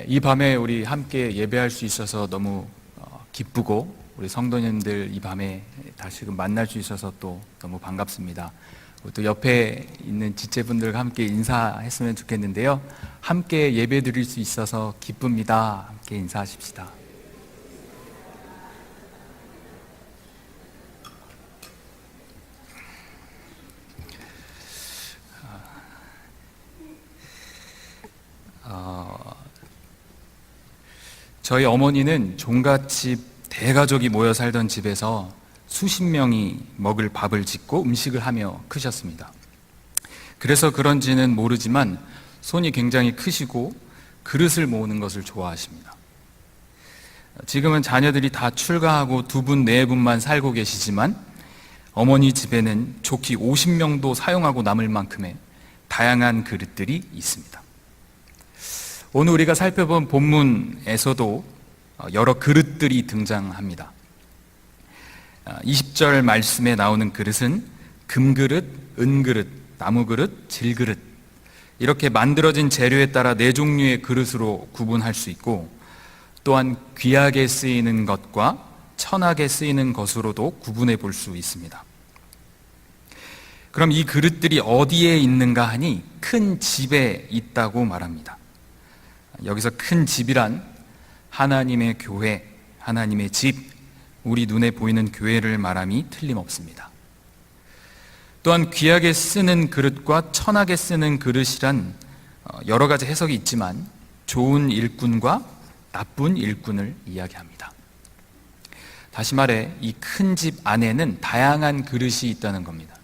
이 밤에 우리 함께 예배할 수 있어서 너무 기쁘고, 우리 성도님들 이 밤에 다시금 만날 수 있어서 또 너무 반갑습니다. 또 옆에 있는 지체분들과 함께 인사했으면 좋겠는데요. 함께 예배 드릴 수 있어서 기쁩니다. 함께 인사하십시다. 저희 어머니는 종갓집 대가족이 모여 살던 집에서 수십 명이 먹을 밥을 짓고 음식을 하며 크셨습니다. 그래서 그런지는 모르지만 손이 굉장히 크시고 그릇을 모으는 것을 좋아하십니다. 지금은 자녀들이 다 출가하고 두 분, 네 분만 살고 계시지만 어머니 집에는 좋게 50명도 사용하고 남을 만큼의 다양한 그릇들이 있습니다. 오늘 우리가 살펴본 본문에서도 여러 그릇들이 등장합니다. 20절 말씀에 나오는 그릇은 금그릇, 은그릇, 나무그릇, 질그릇, 이렇게 만들어진 재료에 따라 네 종류의 그릇으로 구분할 수 있고, 또한 귀하게 쓰이는 것과 천하게 쓰이는 것으로도 구분해 볼 수 있습니다. 그럼 이 그릇들이 어디에 있는가 하니 큰 집에 있다고 말합니다. 여기서 큰 집이란 하나님의 교회, 하나님의 집, 우리 눈에 보이는 교회를 말함이 틀림없습니다. 또한 귀하게 쓰는 그릇과 천하게 쓰는 그릇이란 여러 가지 해석이 있지만 좋은 일꾼과 나쁜 일꾼을 이야기합니다. 다시 말해 이 큰 집 안에는 다양한 그릇이 있다는 겁니다.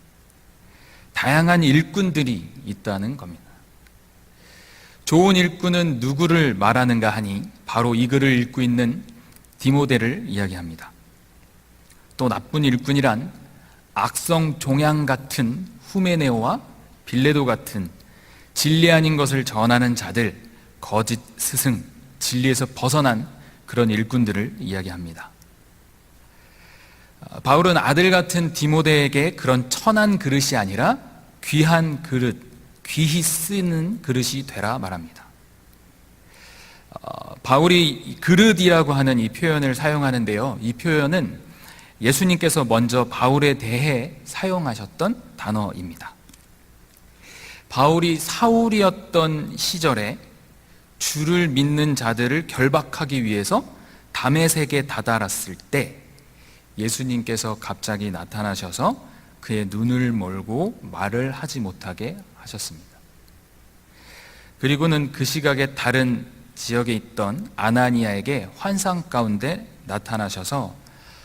다양한 일꾼들이 있다는 겁니다. 좋은 일꾼은 누구를 말하는가 하니 바로 이 글을 읽고 있는 디모데를 이야기합니다. 또 나쁜 일꾼이란 악성 종양 같은 후메네오와 빌레도 같은 진리 아닌 것을 전하는 자들, 거짓 스승, 진리에서 벗어난 그런 일꾼들을 이야기합니다. 바울은 아들 같은 디모데에게 그런 천한 그릇이 아니라 귀한 그릇, 귀히 쓰는 그릇이 되라 말합니다. 바울이 그릇이라고 하는 이 표현을 사용하는데요, 이 표현은 예수님께서 먼저 바울에 대해 사용하셨던 단어입니다. 바울이 사울이었던 시절에 주를 믿는 자들을 결박하기 위해서 다메섹에 다다랐을 때 예수님께서 갑자기 나타나셔서 그의 눈을 멀고 말을 하지 못하게 하셨습니다. 그리고는 그 시각에 다른 지역에 있던 아나니아에게 환상 가운데 나타나셔서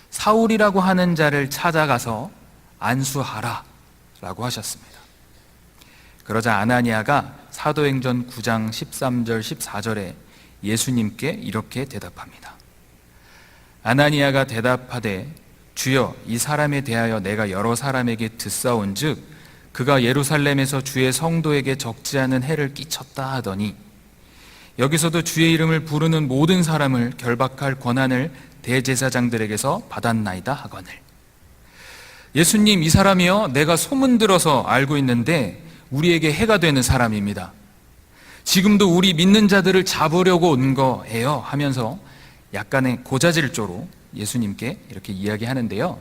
사울이라고 하는 자를 찾아가서 안수하라 라고 하셨습니다. 그러자 아나니아가 사도행전 9장 13절 14절에 예수님께 이렇게 대답합니다. 아나니아가 대답하되 주여, 이 사람에 대하여 내가 여러 사람에게 듣사온 즉 그가 예루살렘에서 주의 성도에게 적지 않은 해를 끼쳤다 하더니 여기서도 주의 이름을 부르는 모든 사람을 결박할 권한을 대제사장들에게서 받았나이다 하거늘. 예수님, 이 사람이요 내가 소문 들어서 알고 있는데 우리에게 해가 되는 사람입니다. 지금도 우리 믿는 자들을 잡으려고 온 거예요 하면서 약간의 고자질조로 예수님께 이렇게 이야기하는데요,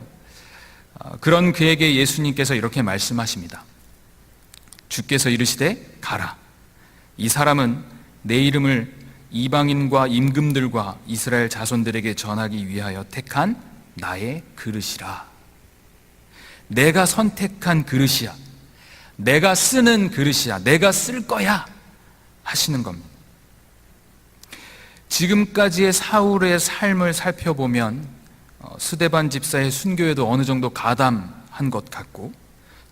그런 그에게 예수님께서 이렇게 말씀하십니다. 주께서 이르시되 가라. 이 사람은 내 이름을 이방인과 임금들과 이스라엘 자손들에게 전하기 위하여 택한 나의 그릇이라. 내가 선택한 그릇이야. 내가 쓰는 그릇이야. 내가 쓸 거야 하시는 겁니다. 지금까지의 사울의 삶을 살펴보면 스데반 집사의 순교에도 어느 정도 가담한 것 같고,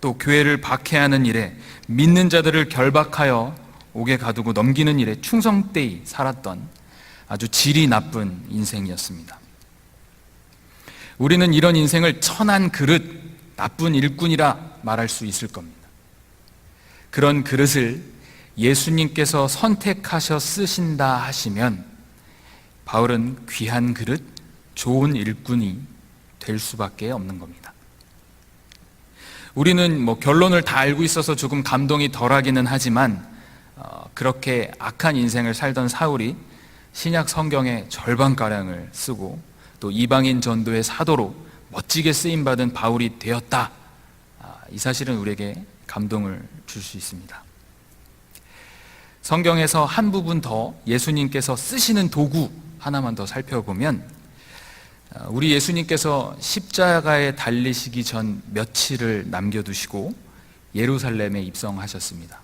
또 교회를 박해하는 일에 믿는 자들을 결박하여 옥에 가두고 넘기는 일에 충성되이 살았던 아주 질이 나쁜 인생이었습니다. 우리는 이런 인생을 천한 그릇, 나쁜 일꾼이라 말할 수 있을 겁니다. 그런 그릇을 예수님께서 선택하셔 쓰신다 하시면 바울은 귀한 그릇, 좋은 일꾼이 될 수밖에 없는 겁니다. 우리는 결론을 다 알고 있어서 조금 감동이 덜하기는 하지만 그렇게 악한 인생을 살던 사울이 신약 성경의 절반가량을 쓰고 또 이방인 전도의 사도로 멋지게 쓰임받은 바울이 되었다. 이 사실은 우리에게 감동을 줄 수 있습니다. 성경에서 한 부분 더 예수님께서 쓰시는 도구 하나만 더 살펴보면, 우리 예수님께서 십자가에 달리시기 전 며칠을 남겨두시고 예루살렘에 입성하셨습니다.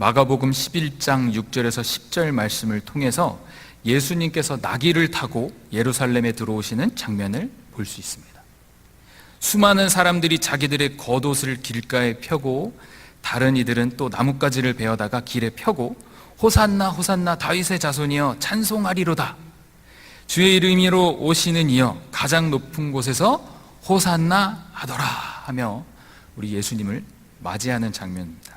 마가복음 11장 6절에서 10절 말씀을 통해서 예수님께서 나귀를 타고 예루살렘에 들어오시는 장면을 볼 수 있습니다. 수많은 사람들이 자기들의 겉옷을 길가에 펴고 다른 이들은 또 나뭇가지를 베어다가 길에 펴고 호산나 호산나 다윗의 자손이여 찬송하리로다, 주의 이름으로 오시는 이여 가장 높은 곳에서 호산나 하더라 하며 우리 예수님을 맞이하는 장면입니다.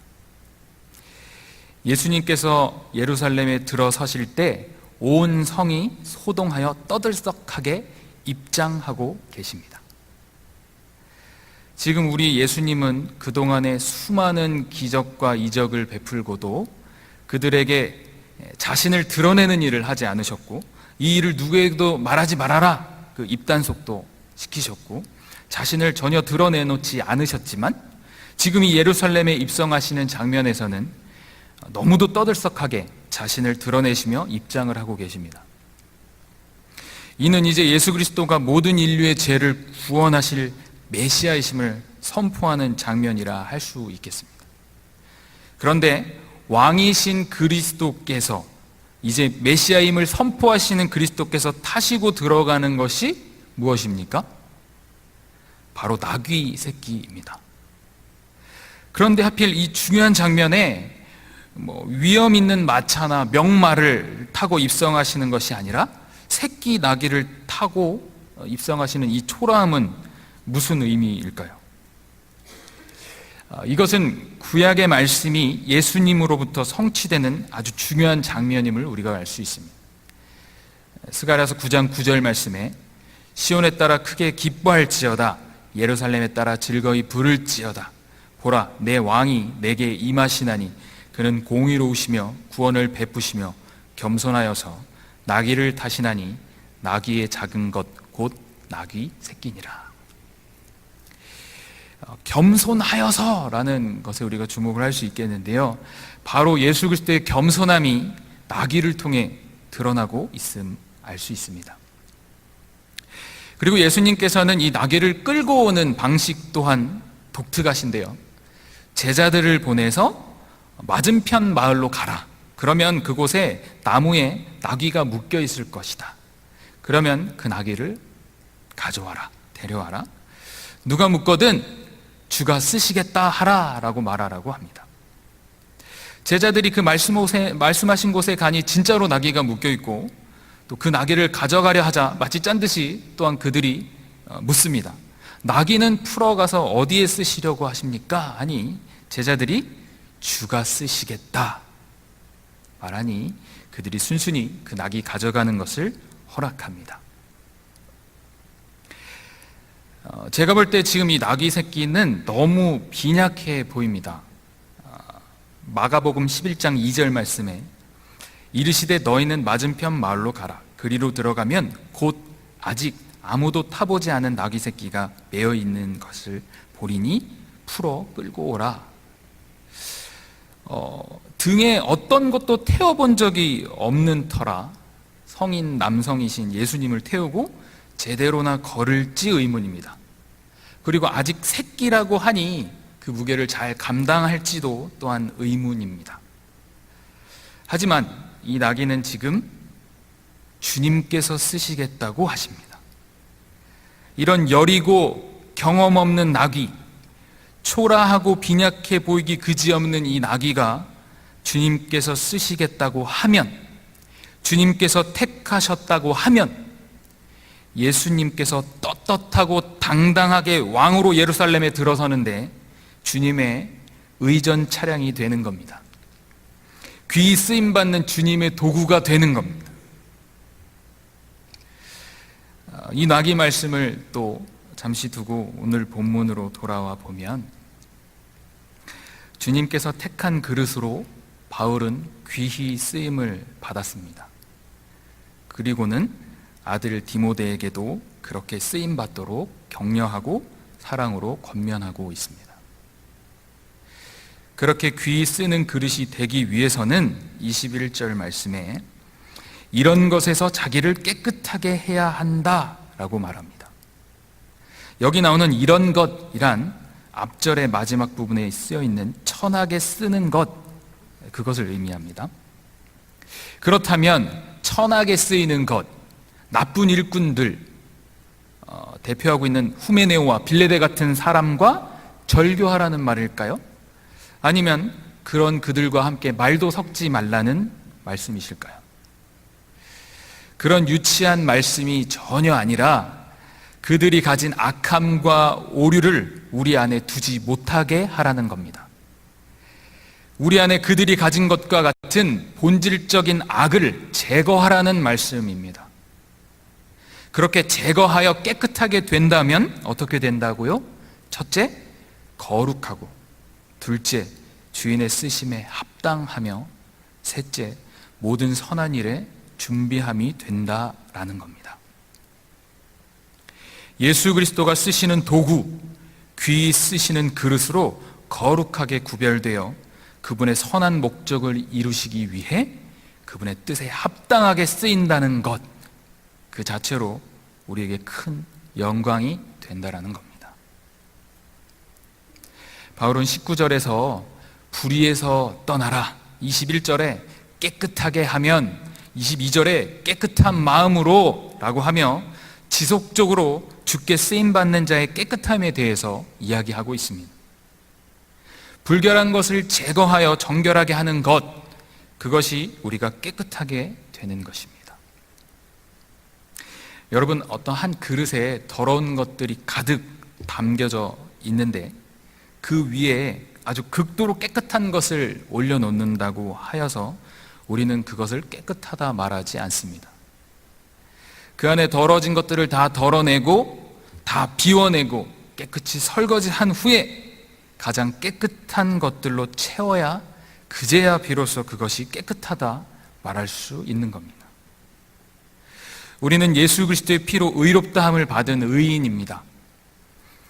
예수님께서 예루살렘에 들어서실 때 온 성이 소동하여 떠들썩하게 입장하고 계십니다. 지금 우리 예수님은 그동안의 수많은 기적과 이적을 베풀고도 그들에게 자신을 드러내는 일을 하지 않으셨고, 이 일을 누구에게도 말하지 말아라 그 입단속도 시키셨고, 자신을 전혀 드러내놓지 않으셨지만, 지금 이 예루살렘에 입성하시는 장면에서는 너무도 떠들썩하게 자신을 드러내시며 입장을 하고 계십니다. 이는 이제 예수 그리스도가 모든 인류의 죄를 구원하실 메시아이심을 선포하는 장면이라 할 수 있겠습니다. 그런데 왕이신 그리스도께서, 이제 메시아임을 선포하시는 그리스도께서 타시고 들어가는 것이 무엇입니까? 바로 나귀 새끼입니다. 그런데 하필 이 중요한 장면에 위험 있는 마차나 명마를 타고 입성하시는 것이 아니라 새끼 나귀를 타고 입성하시는 이 초라함은 무슨 의미일까요? 이것은 구약의 말씀이 예수님으로부터 성취되는 아주 중요한 장면임을 우리가 알 수 있습니다. 스가랴서 9장 9절 말씀에 시온에 따라 크게 기뻐할지어다, 예루살렘에 따라 즐거이 부를지어다, 보라 내 왕이 내게 임하시나니 그는 공의로우시며 구원을 베푸시며 겸손하여서 나귀를 타시나니 나귀의 작은 것 곧 나귀 새끼니라. 겸손하여서라는 것에 우리가 주목을 할 수 있겠는데요, 바로 예수 그리스도의 겸손함이 나귀를 통해 드러나고 있음 알 수 있습니다. 그리고 예수님께서는 이 나귀를 끌고 오는 방식 또한 독특하신데요, 제자들을 보내서 맞은편 마을로 가라, 그러면 그곳에 나무에 나귀가 묶여 있을 것이다, 그러면 그 나귀를 가져와라, 데려와라, 누가 묻거든 주가 쓰시겠다 하라 라고 말하라고 합니다. 제자들이 그 말씀하신 곳에 가니 진짜로 나귀가 묶여 있고, 또 그 나귀를 가져가려 하자 마치 짠 듯이 또한 그들이 묻습니다. 나귀는 풀어가서 어디에 쓰시려고 하십니까? 하니 제자들이 주가 쓰시겠다 말하니 그들이 순순히 그 나귀 가져가는 것을 허락합니다. 제가 볼 때 지금 이 나귀 새끼는 너무 빈약해 보입니다. 마가복음 11장 2절 말씀에 이르시되 너희는 맞은편 마을로 가라, 그리로 들어가면 곧 아직 아무도 타보지 않은 나귀 새끼가 매어 있는 것을 보리니 풀어 끌고 오라. 등에 어떤 것도 태워본 적이 없는 터라 성인 남성이신 예수님을 태우고 제대로나 걸을지 의문입니다. 그리고 아직 새끼라고 하니 그 무게를 잘 감당할지도 또한 의문입니다. 하지만 이 나귀는 지금 주님께서 쓰시겠다고 하십니다. 이런 여리고 경험 없는 나귀, 초라하고 빈약해 보이기 그지없는 이 나귀가 주님께서 쓰시겠다고 하면, 주님께서 택하셨다고 하면 예수님께서 떳떳하고 당당하게 왕으로 예루살렘에 들어서는데 주님의 의전 차량이 되는 겁니다. 귀 쓰임받는 주님의 도구가 되는 겁니다. 이 나귀 말씀을 또 잠시 두고 오늘 본문으로 돌아와 보면, 주님께서 택한 그릇으로 바울은 귀히 쓰임을 받았습니다. 그리고는 아들 디모데에게도 그렇게 쓰임받도록 격려하고 사랑으로 권면하고 있습니다. 그렇게 귀히 쓰는 그릇이 되기 위해서는 21절 말씀에 이런 것에서 자기를 깨끗하게 해야 한다라고 말합니다. 여기 나오는 이런 것이란 앞절의 마지막 부분에 쓰여 있는 천하게 쓰는 것, 그것을 의미합니다. 그렇다면 천하게 쓰이는 것, 나쁜 일꾼들, 대표하고 있는 후메네오와 빌레데 같은 사람과 절교하라는 말일까요? 아니면 그런 그들과 함께 말도 섞지 말라는 말씀이실까요? 그런 유치한 말씀이 전혀 아니라 그들이 가진 악함과 오류를 우리 안에 두지 못하게 하라는 겁니다. 우리 안에 그들이 가진 것과 같은 본질적인 악을 제거하라는 말씀입니다. 그렇게 제거하여 깨끗하게 된다면 어떻게 된다고요? 첫째, 거룩하고, 둘째, 주인의 쓰심에 합당하며, 셋째, 모든 선한 일에 준비함이 된다라는 겁니다. 예수 그리스도가 쓰시는 도구, 귀히 쓰시는 그릇으로 거룩하게 구별되어 그분의 선한 목적을 이루시기 위해 그분의 뜻에 합당하게 쓰인다는 것, 그 자체로 우리에게 큰 영광이 된다라는 겁니다. 바울은 19절에서 불의에서 떠나라, 21절에 깨끗하게 하면, 22절에 깨끗한 마음으로 라고 하며 지속적으로 주께 쓰임받는 자의 깨끗함에 대해서 이야기하고 있습니다. 불결한 것을 제거하여 정결하게 하는 것, 그것이 우리가 깨끗하게 되는 것입니다. 여러분, 어떤 한 그릇에 더러운 것들이 가득 담겨져 있는데 그 위에 아주 극도로 깨끗한 것을 올려놓는다고 하여서 우리는 그것을 깨끗하다 말하지 않습니다. 그 안에 더러워진 것들을 다 덜어내고 다 비워내고 깨끗이 설거지한 후에 가장 깨끗한 것들로 채워야 그제야 비로소 그것이 깨끗하다 말할 수 있는 겁니다. 우리는 예수 그리스도의 피로 의롭다함을 받은 의인입니다.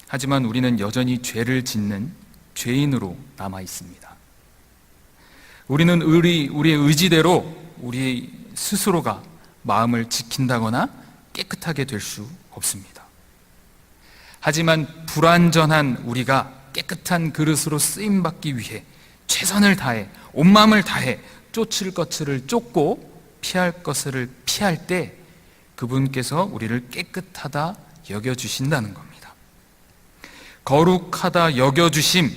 하지만 우리는 여전히 죄를 짓는 죄인으로 남아 있습니다. 우리는 우리의 의지대로 우리 스스로가 마음을 지킨다거나 깨끗하게 될 수 없습니다. 하지만 불완전한 우리가 깨끗한 그릇으로 쓰임받기 위해 최선을 다해, 온 마음을 다해 쫓을 것을 쫓고 피할 것을 피할 때 그분께서 우리를 깨끗하다 여겨주신다는 겁니다. 거룩하다 여겨주심,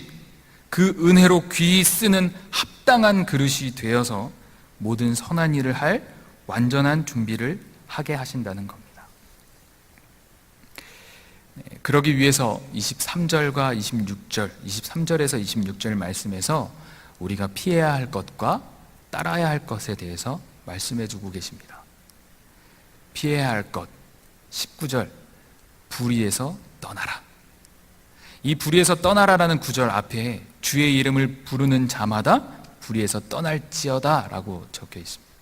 그 은혜로 귀히 쓰는 합당한 그릇이 되어서 모든 선한 일을 할 완전한 준비를 하게 하신다는 겁니다. 그러기 위해서 23절과 26절, 23절에서 26절 말씀에서 우리가 피해야 할 것과 따라야 할 것에 대해서 말씀해 주고 계십니다. 피해야 할 것, 19절, 불의에서 떠나라. 이 불의에서 떠나라라는 구절 앞에 주의 이름을 부르는 자마다 불의에서 떠날지어다 라고 적혀 있습니다.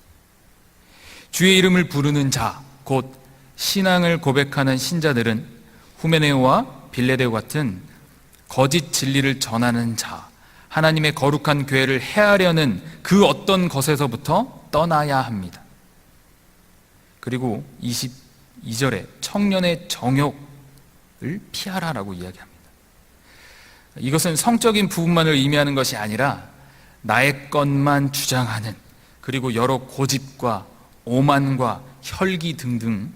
주의 이름을 부르는 자, 곧 신앙을 고백하는 신자들은 후메네오와 빌레데오 같은 거짓 진리를 전하는 자, 하나님의 거룩한 교회를 해하려는 그 어떤 것에서부터 떠나야 합니다. 그리고 22절에 청년의 정욕을 피하라라고 이야기합니다. 이것은 성적인 부분만을 의미하는 것이 아니라 나의 것만 주장하는, 그리고 여러 고집과 오만과 혈기 등등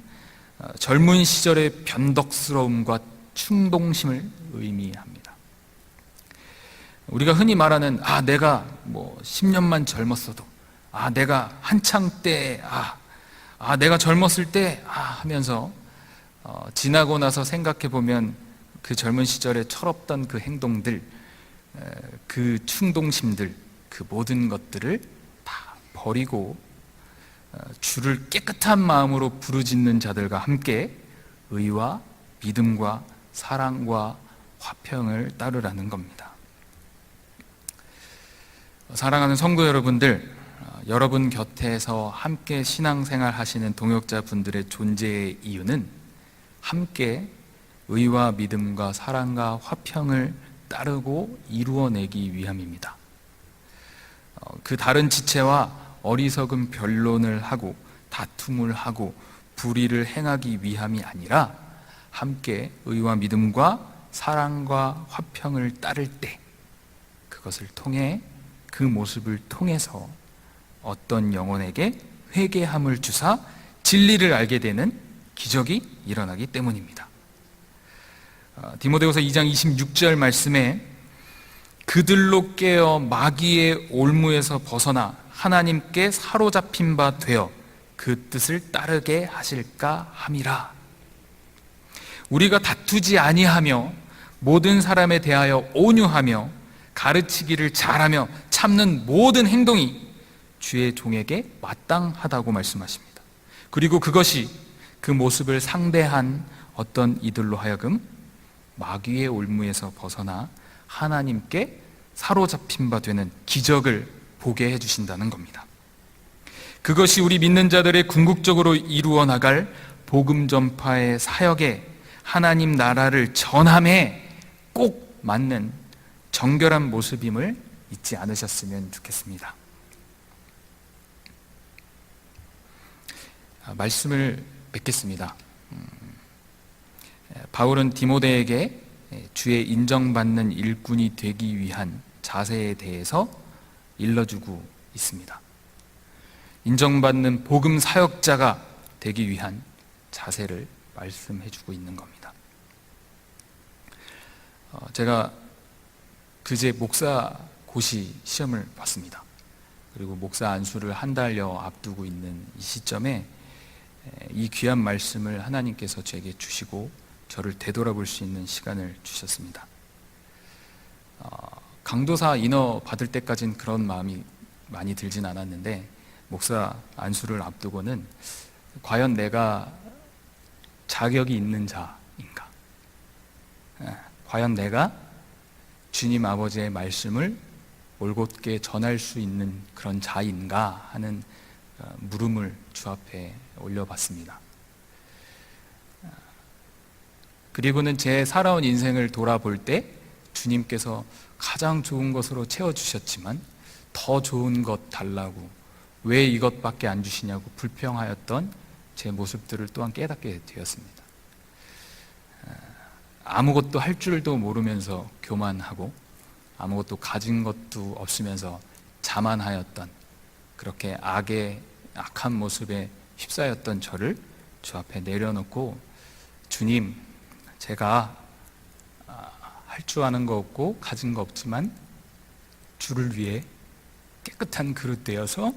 젊은 시절의 변덕스러움과 충동심을 의미합니다. 우리가 흔히 말하는 내가 10년만 젊었어도, 내가 한창 때, 내가 젊었을 때 하면서 지나고 나서 생각해 보면 그 젊은 시절에 철없던 그 행동들, 그 충동심들, 그 모든 것들을 다 버리고 주를 깨끗한 마음으로 부르짖는 자들과 함께 의와 믿음과 사랑과 화평을 따르라는 겁니다. 사랑하는 성도 여러분들, 여러분 곁에서 함께 신앙생활 하시는 동역자분들의 존재의 이유는 함께 의와 믿음과 사랑과 화평을 따르고 이루어내기 위함입니다. 그 다른 지체와 어리석은 변론을 하고 다툼을 하고 불의를 행하기 위함이 아니라 함께 의와 믿음과 사랑과 화평을 따를 때 그것을 통해 그 모습을 통해서 어떤 영혼에게 회개함을 주사 진리를 알게 되는 기적이 일어나기 때문입니다. 디모데후서 2장 26절 말씀에 그들로 깨어 마귀의 올무에서 벗어나 하나님께 사로잡힌 바 되어 그 뜻을 따르게 하실까 함이라. 우리가 다투지 아니하며 모든 사람에 대하여 온유하며 가르치기를 잘하며 참는 모든 행동이 주의 종에게 마땅하다고 말씀하십니다. 그리고 그것이 그 모습을 상대한 어떤 이들로 하여금 마귀의 올무에서 벗어나 하나님께 사로잡힌 바 되는 기적을 보게 해주신다는 겁니다. 그것이 우리 믿는 자들의 궁극적으로 이루어 나갈 복음 전파의 사역에 하나님 나라를 전함에 꼭 맞는 정결한 모습임을 잊지 않으셨으면 좋겠습니다. 말씀을 맺겠습니다. 바울은 디모데에게 주의 인정받는 일꾼이 되기 위한 자세에 대해서 일러주고 있습니다. 인정받는 복음 사역자가 되기 위한 자세를 말씀해주고 있는 겁니다. 제가 그제 목사 고시 시험을 봤습니다. 그리고 목사 안수를 한 달여 앞두고 있는 이 시점에 이 귀한 말씀을 하나님께서 제게 주시고 저를 되돌아볼 수 있는 시간을 주셨습니다. 강도사 인허 받을 때까지는 그런 마음이 많이 들진 않았는데 목사 안수를 앞두고는 과연 내가 자격이 있는 자인가? 과연 내가 주님 아버지의 말씀을 올곧게 전할 수 있는 그런 자인가 하는 물음을 주 앞에 올려봤습니다. 그리고는 제 살아온 인생을 돌아볼 때 주님께서 가장 좋은 것으로 채워주셨지만 더 좋은 것 달라고 왜 이것밖에 안 주시냐고 불평하였던 제 모습들을 또한 깨닫게 되었습니다. 아무것도 할 줄도 모르면서 교만하고 아무것도 가진 것도 없으면서 자만하였던 그렇게 악한 모습에 휩싸였던 저를 주 앞에 내려놓고 주님, 제가 할 줄 아는 거 없고 가진 거 없지만 주를 위해 깨끗한 그릇 되어서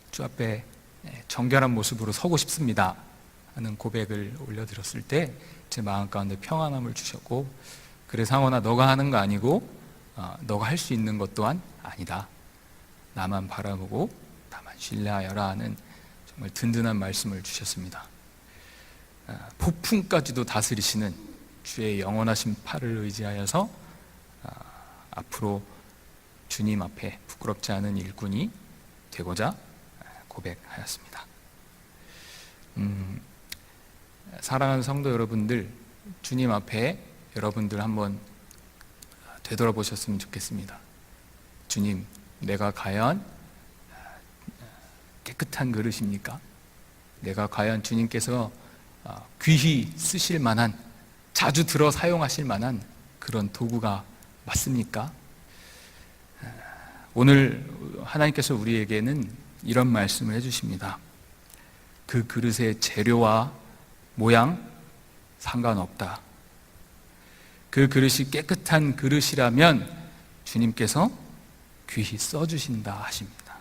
주 앞에 정결한 모습으로 서고 싶습니다 하는 고백을 올려드렸을 때 제 마음 가운데 평안함을 주셨고, 그래 상원아, 너가 하는 거 아니고 너가 할 수 있는 것 또한 아니다, 나만 바라보고 나만 신뢰하여라 하는 정말 든든한 말씀을 주셨습니다. 폭풍까지도 다스리시는 주의 영원하신 팔을 의지하여서 앞으로 주님 앞에 부끄럽지 않은 일꾼이 되고자 고백하였습니다. 사랑하는 성도 여러분들, 주님 앞에 여러분들 한번 되돌아보셨으면 좋겠습니다. 주님, 내가 과연 깨끗한 그릇입니까? 내가 과연 주님께서 귀히 쓰실 만한, 자주 들어 사용하실 만한 그런 도구가 맞습니까? 오늘 하나님께서 우리에게는 이런 말씀을 해주십니다. 그 그릇의 재료와 모양 상관없다. 그 그릇이 깨끗한 그릇이라면 주님께서 귀히 써주신다 하십니다.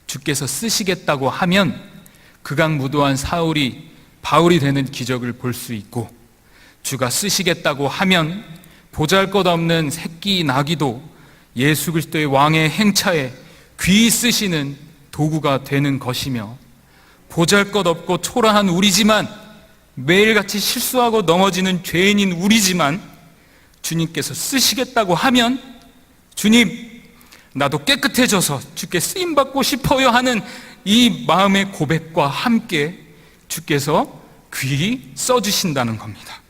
주께서 쓰시겠다고 하면 극악무도한 사울이 바울이 되는 기적을 볼 수 있고, 주가 쓰시겠다고 하면 보잘것없는 새끼 나귀도 예수 그리스도의 왕의 행차에 귀히 쓰시는 도구가 되는 것이며, 보잘것없고 초라한 우리지만, 매일같이 실수하고 넘어지는 죄인인 우리지만 주님께서 쓰시겠다고 하면 주님 나도 깨끗해져서 주께 쓰임받고 싶어요 하는 이 마음의 고백과 함께 주께서 귀히 써주신다는 겁니다.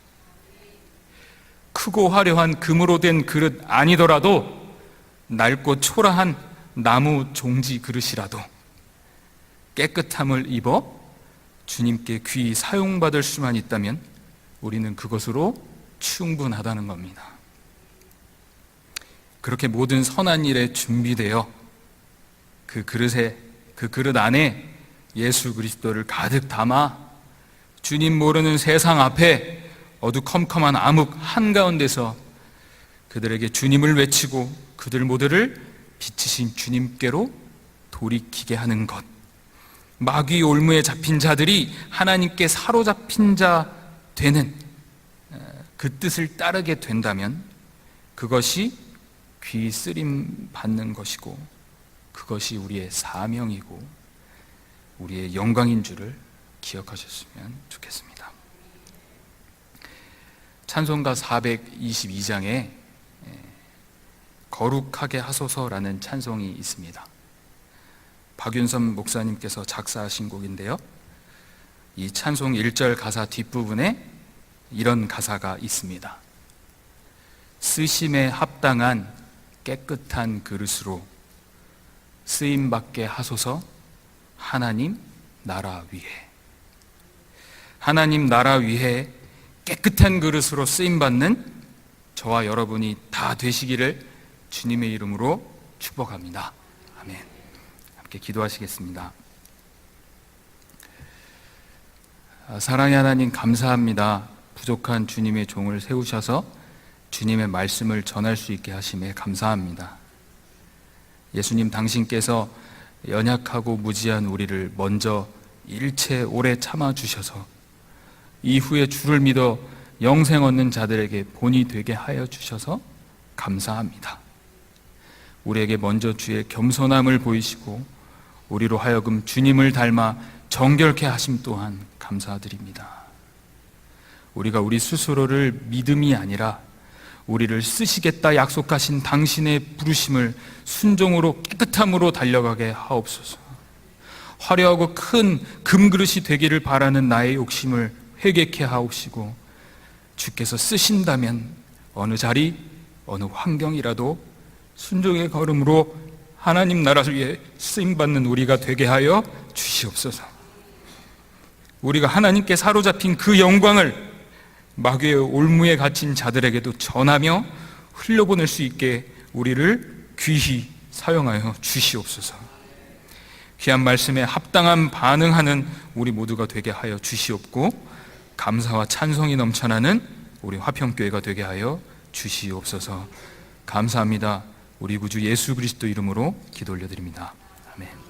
크고 화려한 금으로 된 그릇 아니더라도 낡고 초라한 나무 종지 그릇이라도 깨끗함을 입어 주님께 귀히 사용받을 수만 있다면 우리는 그것으로 충분하다는 겁니다. 그렇게 모든 선한 일에 준비되어 그 그릇 안에 예수 그리스도를 가득 담아 주님 모르는 세상 앞에 어두컴컴한 암흑 한가운데서 그들에게 주님을 외치고 그들 모두를 빛이신 주님께로 돌이키게 하는 것, 마귀 올무에 잡힌 자들이 하나님께 사로잡힌 자 되는 그 뜻을 따르게 된다면 그것이 귀히 쓰임 받는 것이고 그것이 우리의 사명이고 우리의 영광인 줄을 기억하셨으면 좋겠습니다. 찬송가 422장에 거룩하게 하소서라는 찬송이 있습니다. 박윤선 목사님께서 작사하신 곡인데요, 이 찬송 1절 가사 뒷부분에 이런 가사가 있습니다. 쓰심에 합당한 깨끗한 그릇으로 쓰임받게 하소서 하나님 나라 위에. 하나님 나라 위에 깨끗한 그릇으로 쓰임받는 저와 여러분이 다 되시기를 주님의 이름으로 축복합니다. 아멘. 함께 기도하시겠습니다. 사랑의 하나님, 감사합니다. 부족한 주님의 종을 세우셔서 주님의 말씀을 전할 수 있게 하심에 감사합니다. 예수님, 당신께서 연약하고 무지한 우리를 먼저 일체 오래 참아주셔서 이후에 주를 믿어 영생 얻는 자들에게 본이 되게 하여 주셔서 감사합니다. 우리에게 먼저 주의 겸손함을 보이시고 우리로 하여금 주님을 닮아 정결케 하심 또한 감사드립니다. 우리가 우리 스스로를 믿음이 아니라 우리를 쓰시겠다 약속하신 당신의 부르심을 순종으로 깨끗함으로 달려가게 하옵소서. 화려하고 큰 금그릇이 되기를 바라는 나의 욕심을 회개케 하옵시고 주께서 쓰신다면 어느 자리 어느 환경이라도 순종의 걸음으로 하나님 나라를 위해 쓰임받는 우리가 되게 하여 주시옵소서. 우리가 하나님께 사로잡힌 그 영광을 마귀의 올무에 갇힌 자들에게도 전하며 흘려보낼 수 있게 우리를 귀히 사용하여 주시옵소서. 귀한 말씀에 합당한 반응하는 우리 모두가 되게 하여 주시옵고 감사와 찬송이 넘쳐나는 우리 화평교회가 되게 하여 주시옵소서. 감사합니다. 우리 구주 예수 그리스도 이름으로 기도 올려드립니다. 아멘.